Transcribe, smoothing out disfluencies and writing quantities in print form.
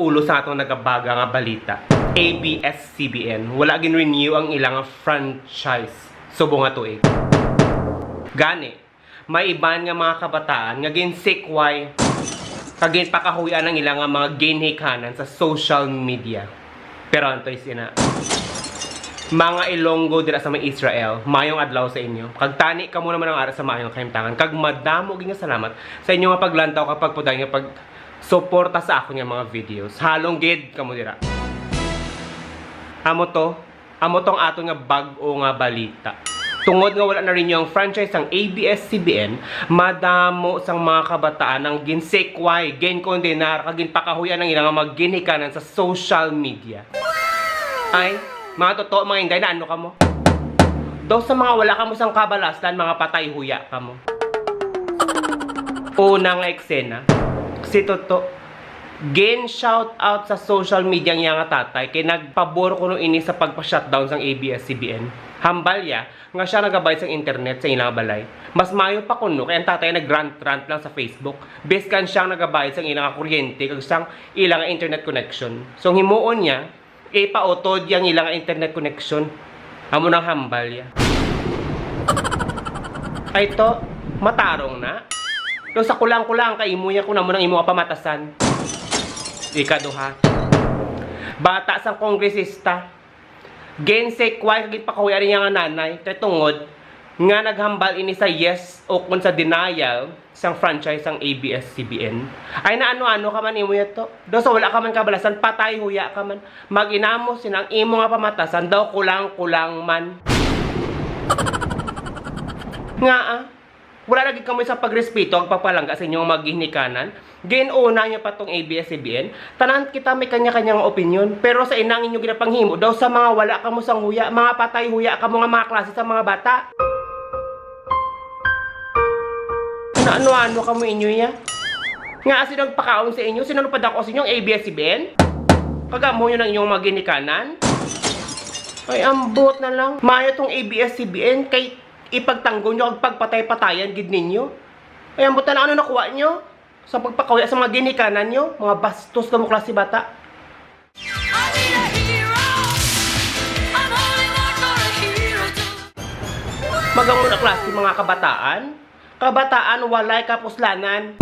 ulo sa atong nagabaga nga balita. ABS-CBN wala gin-renew ang ilang franchise subong nga tuig. Gani, may iban nga mga kabataan nga ginsikway kagin pakahuyan ang ilang mga ginhikanan sa social media. Pero antoy sina mga Ilonggo dira sa may Israel, mayong adlaw sa inyo. Kag tani kamo naman ang ara sa mayong kahimtangan. Kag madamo gyud nga salamat sa inyo nga paglantaw kapag puday nga pag suporta sa ako nga mga videos. Halong gid kamo dira. Amo tong aton nga bag-o nga balita. Tungod nga wala na rin yung franchise ang ABS-CBN, madamo sang mga kabataan ang ginsekway, ginkondenar, kag ginpakahuyan ang ilang mga ginhikanan sa social media. Ay, mga totoo mga inday na ano kamo? Daw sa mga wala kamo sang kabalastan, mga patay huya kamo. Unang eksena, si Toto gen shout out sa social media nga nga tatay kay nagpabor kuno ini sa pagpa-shutdown sang ABS-CBN. Hambalya nga siya nagabayad sa internet sa ilang balay. Mas mayo pa kuno kay ang tatay nagrant lang sa Facebook. Beskan siyang nagabayad sa ilang kuryente kag sang ilang internet connection. So himuon niya ipautod yang ilang internet connection. Amo nang hambalya. Ay to matarong na. Do sa kulang-kulang kay imo ya kuno mo nang imo pamatasan. Ikaduha, bata sang kongresista gensekway kagit pakahuyan niya nga nanay kay tungod nga naghambal ini sa yes o kun sa denial sang franchise sang ABS-CBN. Ay na ano-ano ka man imo yato. Do sa wala ka man kabalasan, patay huya ka man. Maginamo sinang imo nga pamatasan daw kulang-kulang man. Nga wala lagi kamo sa pagrespeto ang pagpalangga sa inyong maghinikanan. Ginuna niya pa tong ABS-CBN. Tanan kita may kanya-kanyang opinion. Pero sa inang inyo ginapanghimo daw sa mga wala kamo sang huya, mga patay huya kamo nga mga klase sa mga bata. Ano-ano kamo inyo ya? Nga sino nagpakaon sa inyo? Sino nagpadako sa inyong ABS-CBN? Kagamo yun ang inyong maghinikanan? Ay ambot na lang. Mayo tong ABS-CBN kay ipagtanggol nyo ang pagpatay-patayan gid ninyo. Ay ambot na lang ano nakuha nyo? Sa pagpakawya sa mga ginikanan nyo, mga bastos na mo klase bata. Magamon na klase mga kabataan. Kabataan walay kapuslanan.